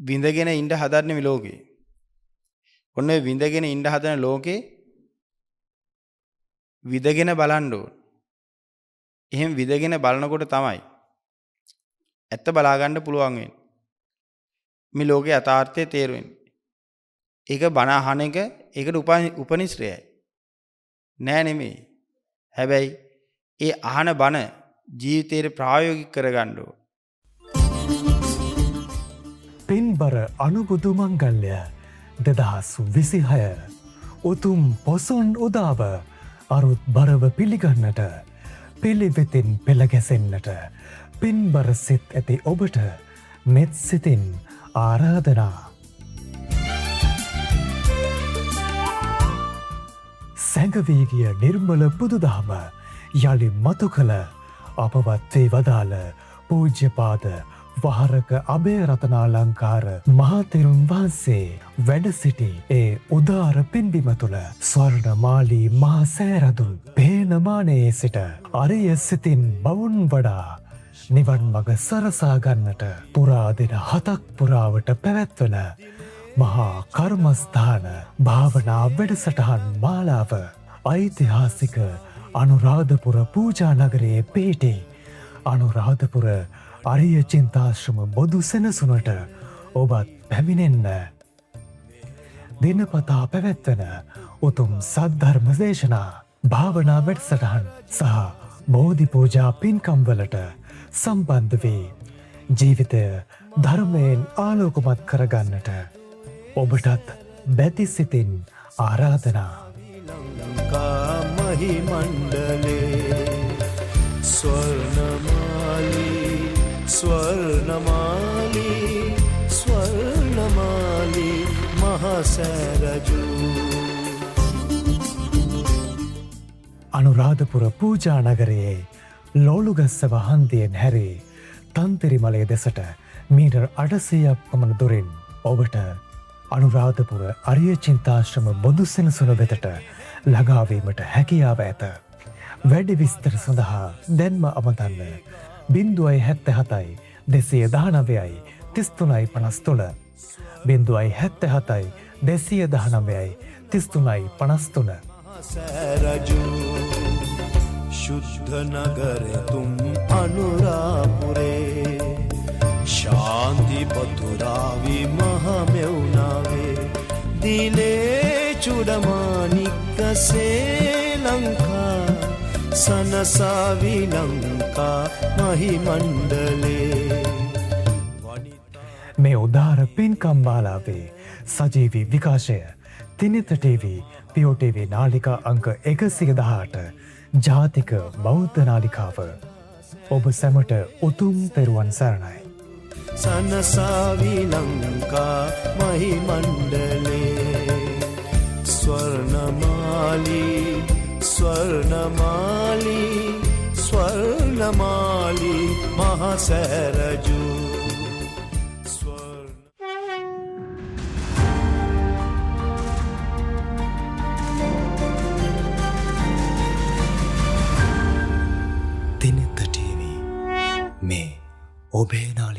විඳගෙන ඉන්න හදන්නේ මේ ලෝකේ. ඔන්න ඔය විඳගෙන ඉන්න හදන ලෝකේ විදගෙන බලන්න ඕන. එහෙම විදගෙන බලනකොට තමයි ඇත්ත බලා ගන්න පුළුවන් වෙන්නේ. මේ ලෝකේ යථාර්ථය තේරෙන්නේ. ඒක බණ අහන එක ඒකට උපනිශ්‍රයයි. නෑ නෙමෙයි. හැබැයි ඒ අහන බණ ජීවිතේට ප්‍රායෝගික කරගන්න ඕන. පින්බර අනුබුදු මංගල්‍ය 2026 උතුම් පොසොන් උදාව අරුත් බරව පිළිගන්නට පිළිවෙතින් පෙළ ගැසෙන්නට පින්බර සිත් ඇති ඔබට මෙත් සිතින් ආරාධනා. සැඟවී ගිය නිර්මල බුදුදහම යළි මතු කළ අපවත් වේ වදාළ පූජ්‍යපාද වහරක අභයරතනාලංකාර මහතෙරුන් වහන්සේ වැඩ සිටි ඒ උදාර පින්බිම තුළ ස්වර්ණමාලී මහා සෑරදුන් පේනමානයේ සිට අරිය සිතින් බවුන් වඩා නිවන් මඟ සරසා ගන්නට පුරා දින 7ක් පුරාවට පැවැත්වන මහා කර්මස්ථාන භාවනා වැඩසටහන් මාලාව ඓතිහාසික අනුරාධපුර පූජා නගරයේ පිහිටි අනුරාධපුර අරිය චින්තාශ්‍රම බොදු සෙනසුනට ඔබත් පැමිණෙන්න. දිනපතා පැවැත්වන උතුම් සද්ධර්ම දේශනා භාවනා වැඩසටහන් සහ බෝධි පූජා පින්කම්වලට සම්බන්ධ වී ජීවිතය ධර්මයෙන් ආලෝකමත් කරගන්නට ඔබටත් බැති සිතින් ආරාධනා. මහි මණ්ඩලේ ස්වර්ණමාලී ස්වර්ණමාලී ස්වර්ණමාලී මහසෑරජු. අනුරාධපුර පූජා නගරයේ ලෝළුගස්සව හන්දියෙන් හැරී තන්තිරිමලය දෙසට මීටර් 800ක් පමණ දුරින් ඔබට අනුරාධපුර අරිය චින්තාශ්‍රම බොදු සෙනසුන වෙතට ළඟාවීමට හැකියාව ඇත. වැඩි විස්තර සඳහා දැන්ම අමතන්න 077 219 3353 077 219 3353. සෑරජු ශුද්ධ නගරතුම් අනුරාපුරේ ශාන්ති පතුරාවි මහමෙවුනාවේ දිලේ චුඩමානික්කසේ ලංකා සනසාවි ලංකා මහි මණ්ඩලේ. මේ උදාර පින්කම් මාලාවේ සජීවී විකාශය තිනිත TV පියෝ TV නාලිකා අංක 118 ජාතික බෞද්ධ නාලිකාව. ඔබ සැමට උතුම් තෙරුවන් සරණයි. සනසාවි ලංකා මහි මණ්ඩලේ ස්වර්ණමාලී ස්වර්ණමාලී ස්වර්ණමාලී මහසෑරජු. තිනිත TV මේ ඔබේ නාලිකාව.